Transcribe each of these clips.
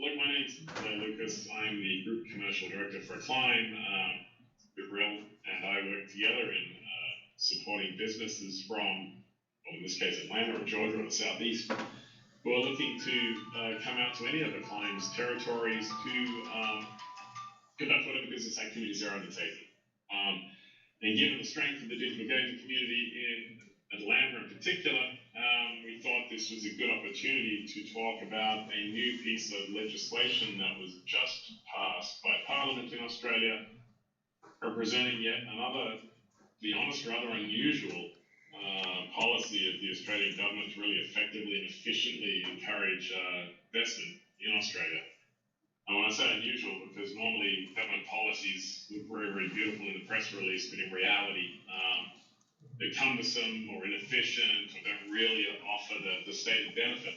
Look, my name's Blair Lucas. I'm the Group Commercial Director for Acclime. Gabriel and I work together in supporting businesses from, well, in this case, Atlanta or Georgia or the Southeast, who are looking to come out to any of Acclime's territories to conduct whatever business activities they're undertaking. And given the strength of the digital gaming community in Atlanta in particular, we thought this was a good opportunity to talk about a new piece of legislation that was just passed by Parliament in Australia, representing yet another, to be honest, rather unusual policy of the Australian government to really effectively and efficiently encourage investment in Australia. And when I say unusual, because normally government policies look very, very beautiful in the press release, but in reality, they're cumbersome or inefficient or don't really offer the stated benefit.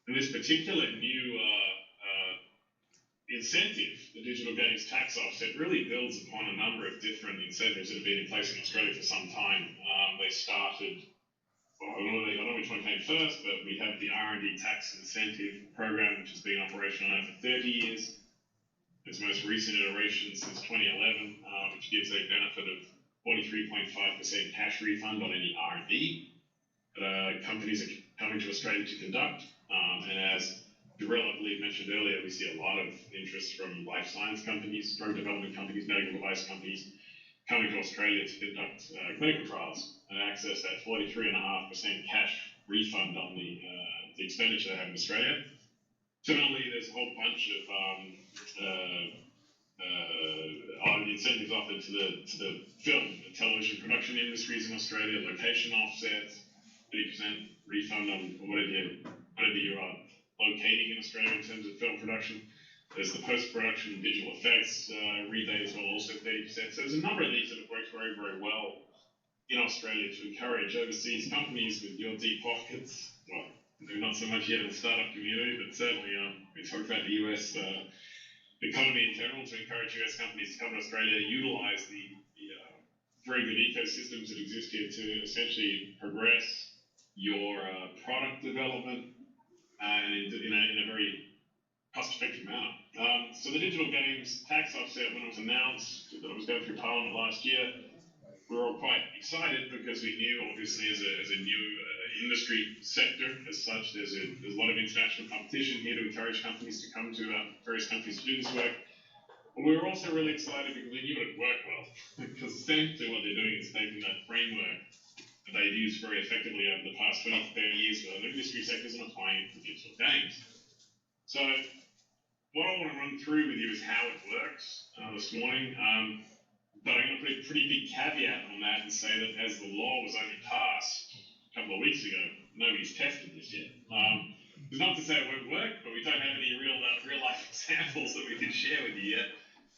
And this particular new incentive, the digital games tax offset, really builds upon a number of different incentives that have been in place in Australia for some time. They started, well, I don't know which one came first, but we have the R&D tax incentive program, which has been operational now for 30 years. Its most recent iteration since 2011, which gives a benefit of 43.5% cash refund on any R&D that companies are coming to Australia to conduct. And as Gabriel, I believe, mentioned earlier, we see a lot of interest from life science companies, drug development companies, medical device companies coming to Australia to conduct clinical trials and access that 43.5% cash refund on the expenditure they have in Australia. Similarly, there's a whole bunch of incentives offered to the film and television production industries in Australia, location offsets, 30% refund on whatever you are locating in Australia in terms of film production. There's the post-production and digital effects rebate as well, also 30%. So there's a number of these that have worked very, very well in Australia to encourage overseas companies with your deep pockets. Well, not so much yet in the startup community, but certainly we talked about the US economy in general, to encourage US companies to come to Australia, utilize the very good ecosystems that exist here to essentially progress your product development and in a very cost-effective manner. So the digital games tax offset, when it was announced that it was going through Parliament last year, we were all quite excited because we knew, obviously, as a new industry sector, as such, there's a lot of international competition here to encourage companies to come to various countries to do this work. But we were also really excited because we knew it would work well. Because essentially what they're doing is taking that framework that they've used very effectively over the past 20 to 30 years with other industry sectors and applying it to digital games. So what I want to run through with you is how it works this morning. But I'm going to put a pretty big caveat on that and say that as the law was only passed a couple of weeks ago, nobody's tested this yet. It's not to say it won't work, but we don't have any real life examples that we can share with you yet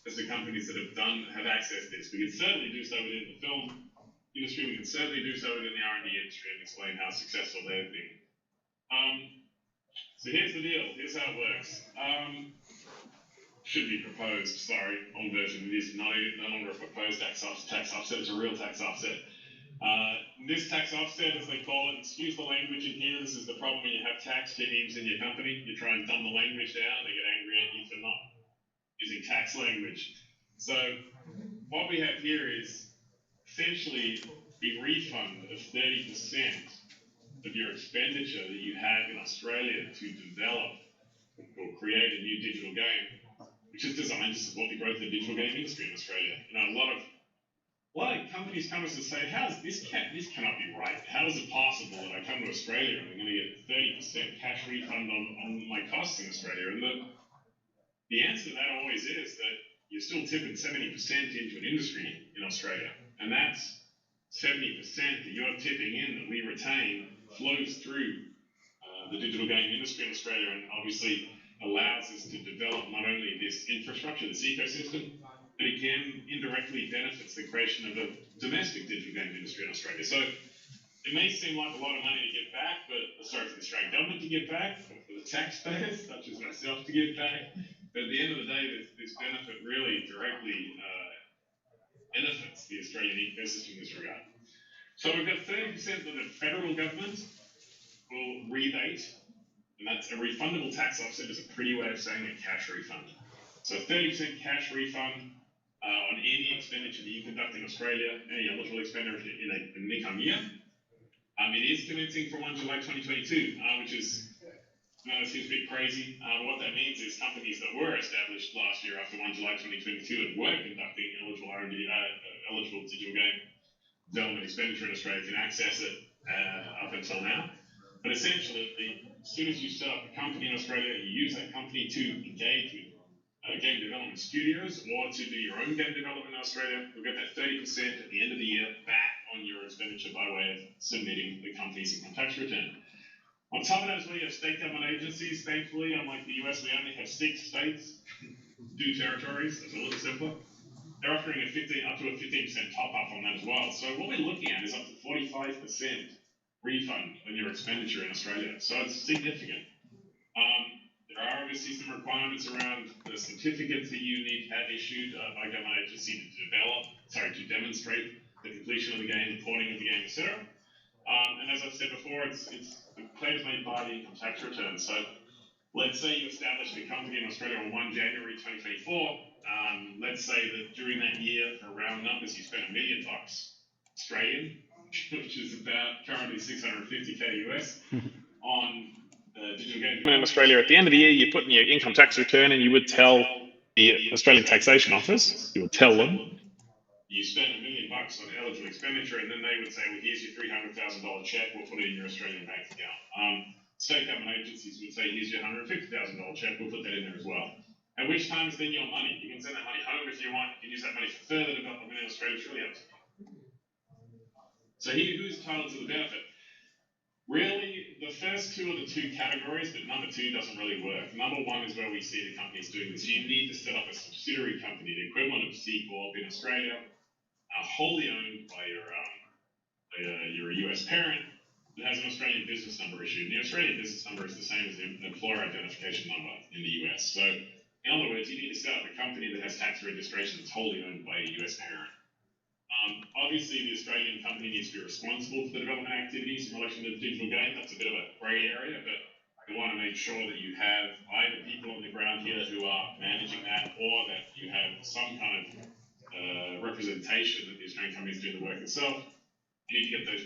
as the companies that have accessed this. We can certainly do so within the film industry. We can certainly do so within the R&D industry and explain how successful they've been. So here's the deal. Here's how it works. Should be proposed, sorry, on version. It is no longer a proposed tax offset, it's a real tax offset. This tax offset, as they call it, excuse the language in here, this is the problem when you have tax teams in your company. You try and dumb the language down, they get angry at you for not using tax language. So what we have here is essentially a refund of 30% of your expenditure that you have in Australia to develop or create a new digital game, which is designed to support the growth of the digital game industry in Australia. You know, a lot of companies come to us and say, this cannot be right. How is it possible that I come to Australia and I'm going to get 30% cash refund on my costs in Australia? And the answer to that always is that you're still tipping 70% into an industry in Australia. And that's 70% that you're tipping in that we retain flows through the digital game industry in Australia, and obviously allows us to develop not only this infrastructure, this ecosystem, but again, indirectly benefits the creation of a domestic digital game industry in Australia. So it may seem like a lot of money to get back, for the Australian government to get back, or for the taxpayers, such as myself, to get back. But at the end of the day, this benefit really directly benefits the Australian ecosystem in this regard. So we've got 30% that the federal government will rebate And that's a refundable tax offset is a pretty way of saying a cash refund. So 30% cash refund on any expenditure that you conduct in Australia, any eligible expenditure in an income year. It is commencing from 1 July 2022, which is, seems a bit crazy. What that means is companies that were established last year after 1 July 2022 and were conducting eligible R&D, eligible digital game development expenditure in Australia can access it up until now. But essentially, as soon as you set up a company in Australia, you use that company to engage with game development studios or to do your own game development in Australia, you'll get that 30% at the end of the year back on your expenditure by way of submitting the company's income tax return. On top of that, as well, you have state government agencies. Thankfully, unlike the US, we only have 6 states, 2 territories. It's a little simpler. They're offering up to a 15% top up on that as well. So what we're looking at is up to 45% refund on your expenditure in Australia. So it's significant. There are obviously some requirements around the certificates that you need to have issued by government agency to demonstrate the completion of the game, the porting of the game, etc. And as I've said before, the claim is made by the income tax return. So let's say you established a company in Australia on 1 January 2024. Let's say that during that year, for round numbers, you spent $1 million Australian, which is about currently 650K US on digital game. In Australia, at the end of the year, you put in your income tax return and you would tell the Australian Taxation Office, you would tell them, you spent $1 million on eligible expenditure, and then they would say, well, here's your $300,000 check, we'll put it in your Australian bank account. State government agencies would say, here's your $150,000 check, we'll put that in there as well. At which time it's then your money. You can send that money home if you want, you can use that money for further development in Australia, it's really up to you. So here, who's entitled to the benefit? Really, the first 2 are the 2 categories, but number 2 doesn't really work. Number 1 is where we see the companies doing this. You need to set up a subsidiary company, the equivalent of C Corp in Australia, wholly owned by your US parent that has an Australian business number issued. And the Australian business number is the same as the employer identification number in the US. So, in other words, you need to set up a company that has tax registration that's wholly owned by a US parent. Obviously, the Australian company needs to be responsible for the development activities in relation to the digital game. That's a bit of a grey area, but you want to make sure that you have either people on the ground here who are managing that, or that you have some kind of representation that the Australian company is doing the work itself. You need to get those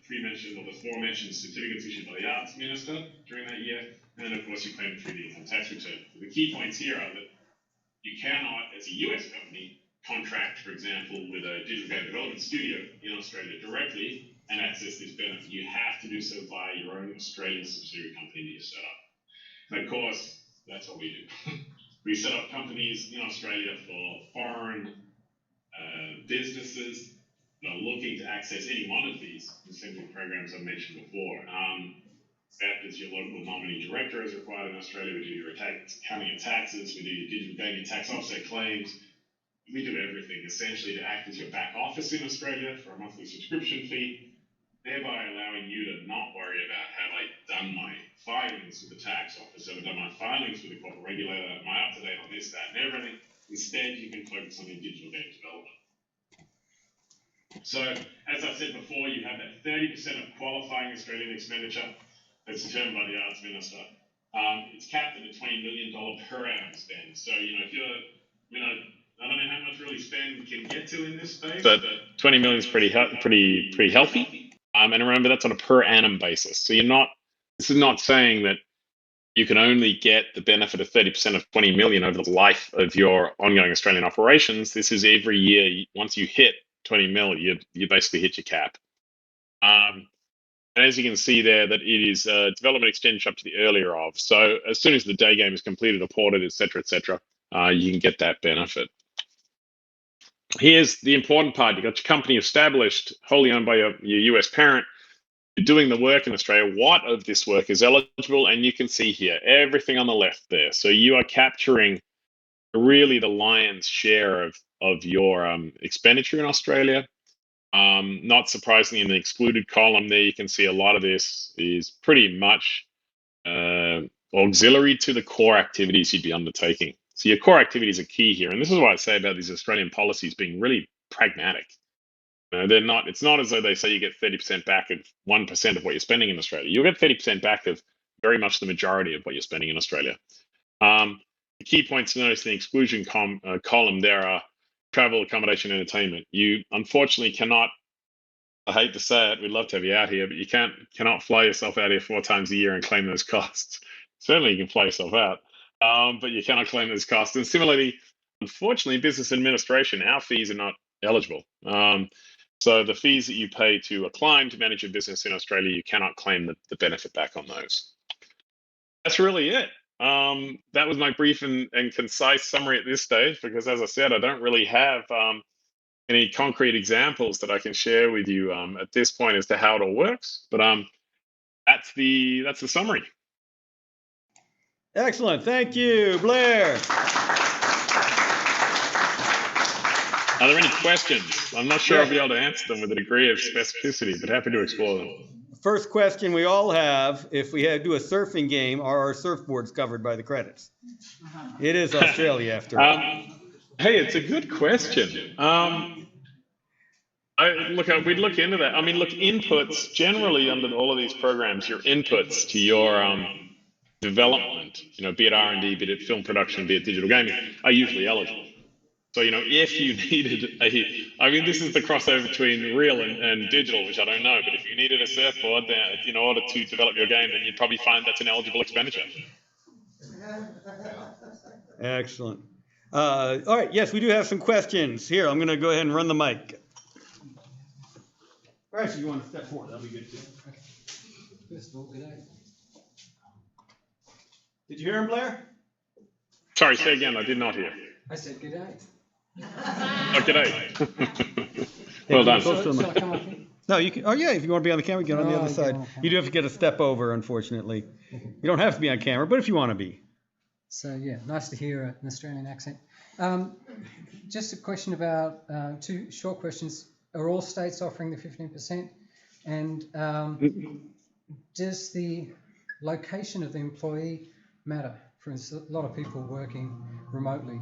pre-mentioned or the aforementioned certificates issued by the Arts Minister during that year, and then of course you claim through the income tax return. The key points here are that you cannot, as a US company, contract, for example, with a digital game development studio in Australia directly and access this benefit. You have to do so via your own Australian subsidiary company that you set up. And of course, that's what we do. We set up companies in Australia for foreign businesses that are looking to access any one of these incentive programs I mentioned before. That is your local nominee director is required in Australia. We do your accounting and taxes. We do your digital gaming tax offset claims. We do everything essentially to act as your back office in Australia for a monthly subscription fee, thereby allowing you to not worry about have I done my filings with the tax office, have I done my filings with the corporate regulator, am I up to date on this, that, and everything. Instead, you can focus on your digital game development. So, as I said before, you have that 30% of qualifying Australian expenditure that's determined by the Arts Minister. It's capped at a $20 million per annum spend. So, if you're, I don't know how much really spend can get to in this space, but 20 million is pretty healthy. And remember, that's on a per annum basis. So this is not saying that you can only get the benefit of 30% of 20 million over the life of your ongoing Australian operations. This is every year. Once you hit 20 mil, you basically hit your cap. And as you can see there, that it is development extension up to the earlier of. So as soon as the day game is completed or ported, etc., you can get that benefit. Here's the important part. You've got your company established, wholly owned by your US parent. You're doing the work in Australia. What of this work is eligible? And you can see here, everything on the left there. So you are capturing really the lion's share of your expenditure in Australia. Not surprisingly, in the excluded column there, you can see a lot of this is pretty much auxiliary to the core activities you'd be undertaking. So your core activities are key here. And this is what I say about these Australian policies being really pragmatic. It's not as though they say you get 30% back of 1% of what you're spending in Australia. You'll get 30% back of very much the majority of what you're spending in Australia. The key points to notice in the exclusion column there are travel, accommodation, entertainment. You unfortunately cannot, I hate to say it, we'd love to have you out here, but you cannot fly yourself out here 4 times a year and claim those costs. Certainly you can fly yourself out, but you cannot claim those costs. And similarly, unfortunately, business administration, our fees are not eligible. So the fees that you pay to Acclime to manage your business in Australia, you cannot claim the benefit back on those. That's really it. That was my brief and concise summary at this stage, because as I said, I don't really have any concrete examples that I can share with you at this point as to how it all works. But that's the summary. Excellent. Thank you, Blair. Are there any questions? I'm not sure I'll be able to answer them with a degree of specificity, but happy to explore them. First question we all have: if we do a surfing game, are our surfboards covered by the credits? It is Australia after all. Hey, it's a good question. We'd look into that. I mean, look, inputs generally under all of these programs, your inputs to your development, be it R&D, be it film production, be it digital gaming, are usually eligible. So, if you needed this is the crossover between real and digital, which I don't know, but if you needed a surfboard in order to develop your game, then you'd probably find that's an eligible expenditure. Excellent. All right, yes, we do have some questions. Here, I'm going to go ahead and run the mic. Or actually, you want to step forward, that'll be good too. First of all, good day. Did you hear him, Blair? Sorry, say again, I did not hear. I said good day. Oh, g'day. Well done. Shall I come up here? No, you can. Oh, yeah, if you want to be on the camera, get on the other side. You do have to get a step over, unfortunately. You don't have to be on camera, but if you want to be. So, yeah, nice to hear an Australian accent. Just a question about 2 short questions. Are all states offering the 15%? And does the location of the employee matter? For instance, a lot of people working remotely.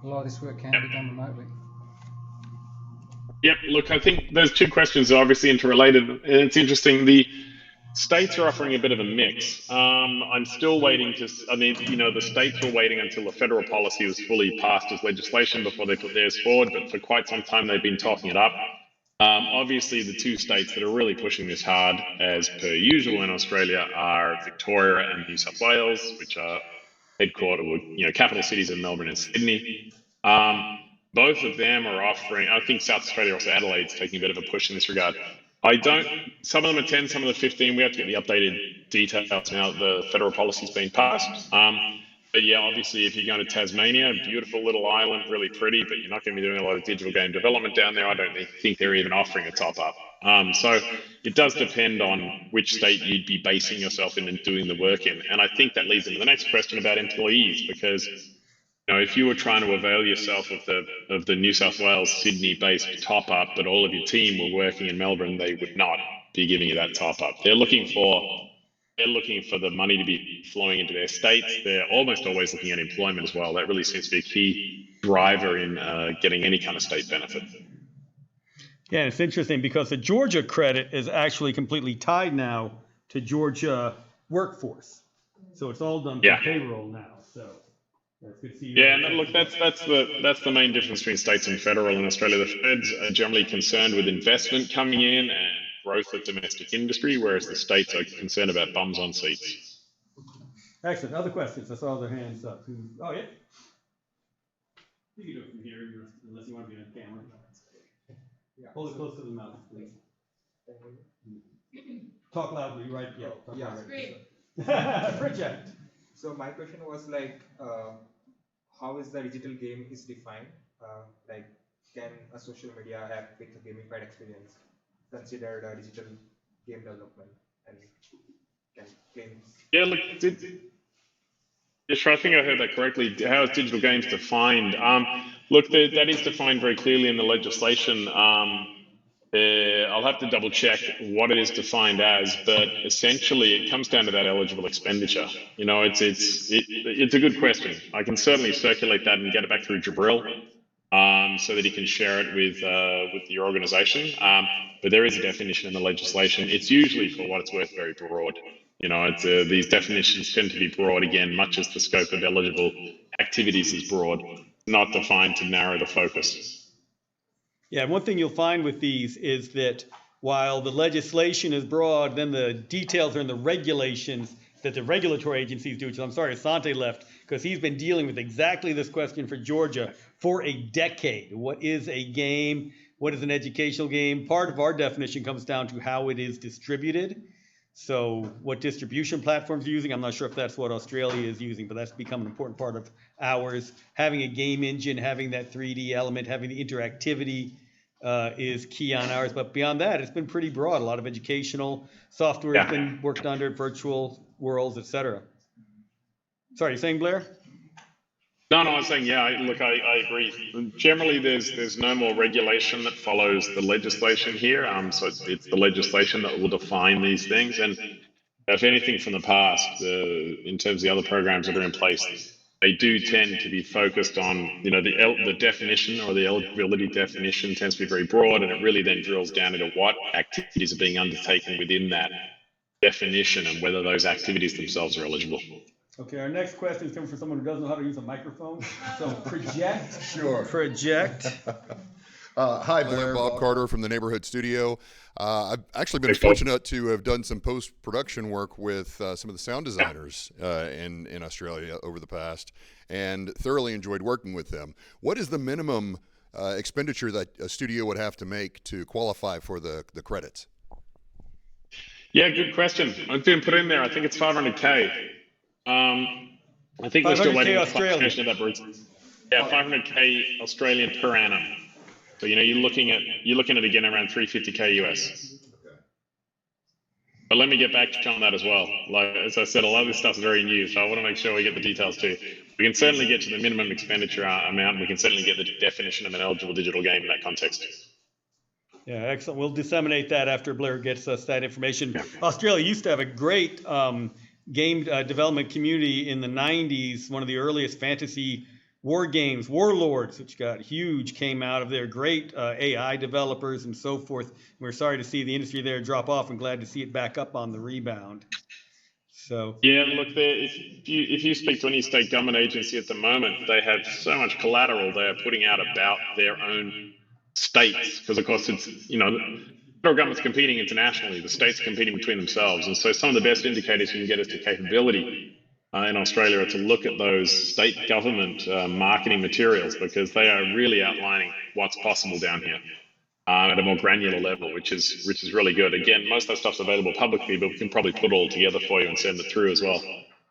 A lot of this work can be done remotely. Yep, look, I think those 2 questions are obviously interrelated. And it's interesting, the states are offering a bit of a mix. I'm still waiting the states were waiting until the federal policy was fully passed as legislation before they put theirs forward, but for quite some time they've been talking it up. Obviously, the 2 states that are really pushing this hard, as per usual in Australia, are Victoria and New South Wales, which are headquartered, capital cities of Melbourne and Sydney. Both of them are offering, I think South Australia, also Adelaide's taking a bit of a push in this regard. Some of them are 10, some of them are 15. We have to get the updated details now that the federal policy's been passed. But yeah, obviously, if you're going to Tasmania, beautiful little island, really pretty, but you're not going to be doing a lot of digital game development down there. I don't think they're even offering a top up. So it does depend on which state you'd be basing yourself in and doing the work in. And I think that leads into the next question about employees, because if you were trying to avail yourself of the New South Wales, Sydney-based top up, but all of your team were working in Melbourne, they would not be giving you that top up. They're looking for the money to be flowing into their states. They're almost always looking at employment as well. That really seems to be a key driver in getting any kind of state benefit. Yeah, it's interesting because the Georgia credit is actually completely tied now to Georgia workforce. So it's all done through payroll now. So that's good to see you. Yeah, no, look, that's the main difference between states and federal in Australia. The feds are generally concerned with investment coming in and growth of domestic industry, whereas the states are concerned about bums on seats. Excellent. Other questions? I saw their hands up. Oh, yeah. You can do it from here, unless you want to be on camera. Yeah. Hold it close to the mouth, please. Talk loudly, right? Yeah. Yeah. Right. Project. So my question was like, how is the digital game is defined? Like, can a social media app with a gamified experience considered a digital game development and can claim? Yeah, look, I think I heard that correctly. How is digital games defined? Look, that is defined very clearly in the legislation. I'll have to double check what it is defined as, but essentially it comes down to that eligible expenditure. It's a good question. I can certainly circulate that and get it back through Jabril, so that he can share it with your organization. But there is a definition in the legislation. It's usually, for what it's worth, very broad. It's these definitions tend to be broad again, much as the scope of eligible activities is broad, not defined to narrow the focus. Yeah, one thing you'll find with these is that while the legislation is broad, then the details are in the regulations that the regulatory agencies do. So I'm sorry, Asante left, because he's been dealing with exactly this question for Georgia for a decade. What is a game? What is an educational game? Part of our definition comes down to how it is distributed. So what distribution platforms are using, I'm not sure if that's what Australia is using, but that's become an important part of ours. Having a game engine, having that 3D element, having the interactivity is key on ours. But beyond that, it's been pretty broad. A lot of educational software has been worked under, virtual worlds, etc. Sorry, you saying, Blair? No, I was saying, I agree. Generally, there's no more regulation that follows the legislation here. So it's the legislation that will define these things. And if anything from the past, in terms of the other programs that are in place, they do tend to be focused on, the definition or the eligibility definition tends to be very broad, and it really then drills down into what activities are being undertaken within that definition and whether those activities themselves are eligible. Okay, our next question is coming from someone who doesn't know how to use a microphone. So project. Sure. Project. Hi, Blair. Bob Carter from the Neighborhood Studio. I've actually been fortunate to have done some post-production work with some of the sound designers in Australia over the past, and thoroughly enjoyed working with them. What is the minimum expenditure that a studio would have to make to qualify for the credits? Yeah, good question. I didn't put in there. I think it's 500K. I think we're still waiting for clarification of that, Bruce. Yeah, 500K Australian per annum. So you're looking at again around 350K US. But let me get back to you on that as well. Like as I said, a lot of this stuff is very new, so I want to make sure we get the details too. We can certainly get to the minimum expenditure amount, and we can certainly get the definition of an eligible digital game in that context. Yeah, excellent. We'll disseminate that after Blair gets us that information. Yeah. Australia used to have a great game development community in the 90s. One of the earliest fantasy war games, Warlords, which got huge, came out of there. Great AI developers and so forth. We're sorry to see the industry there drop off and glad to see it back up on the rebound. So yeah, look, if you speak to any state government agency at the moment, they have so much collateral they are putting out about their own states, because of course it's, the federal government's competing internationally, the states are competing between themselves, and so some of the best indicators you can get as to capability in Australia are to look at those state government marketing materials, because they are really outlining what's possible down here at a more granular level, which is really good. Again, most of that stuff's available publicly, but we can probably put it all together for you and send it through as well.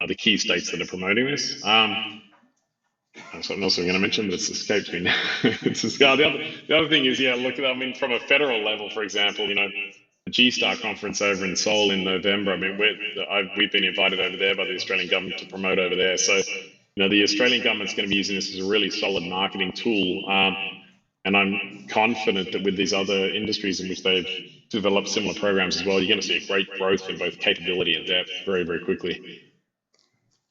The key states that are promoting this. Something else I'm going to mention, but it's escaped me now. The other thing is, look, from a federal level, for example, the G-Star conference over in Seoul in November. We've been invited over there by the Australian government to promote over there. So, the Australian government's going to be using this as a really solid marketing tool. And I'm confident that with these other industries in which they've developed similar programs as well, you're going to see a great growth in both capability and depth very, very quickly.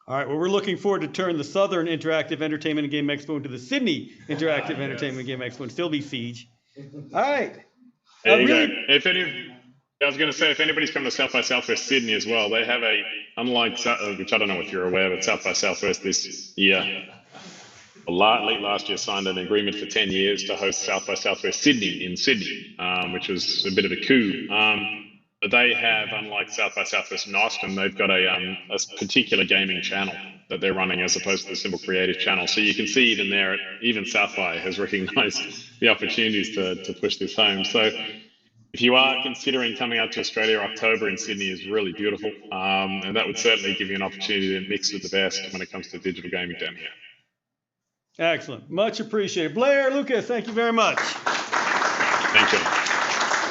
All right, well, we're looking forward to turn the Southern Interactive Entertainment and Game Expo into the Sydney Interactive Entertainment and Game Expo and still be Siege. All right. There you go. I was going to say, if anybody's coming to South by Southwest Sydney as well, they have unlike, which I don't know if you're aware, but South by Southwest this year, late last year, signed an agreement for 10 years to host South by Southwest Sydney in Sydney, which was a bit of a coup. But they have, unlike South by Southwest in Austin, they've got a particular gaming channel that they're running as opposed to the simple creative channel. So you can see even there, even South by has recognized the opportunities to push this home. So if you are considering coming out to Australia, October in Sydney is really beautiful. And that would certainly give you an opportunity to mix with the best when it comes to digital gaming down here. Excellent. Much appreciated. Blair Lucas, thank you very much. Thank you.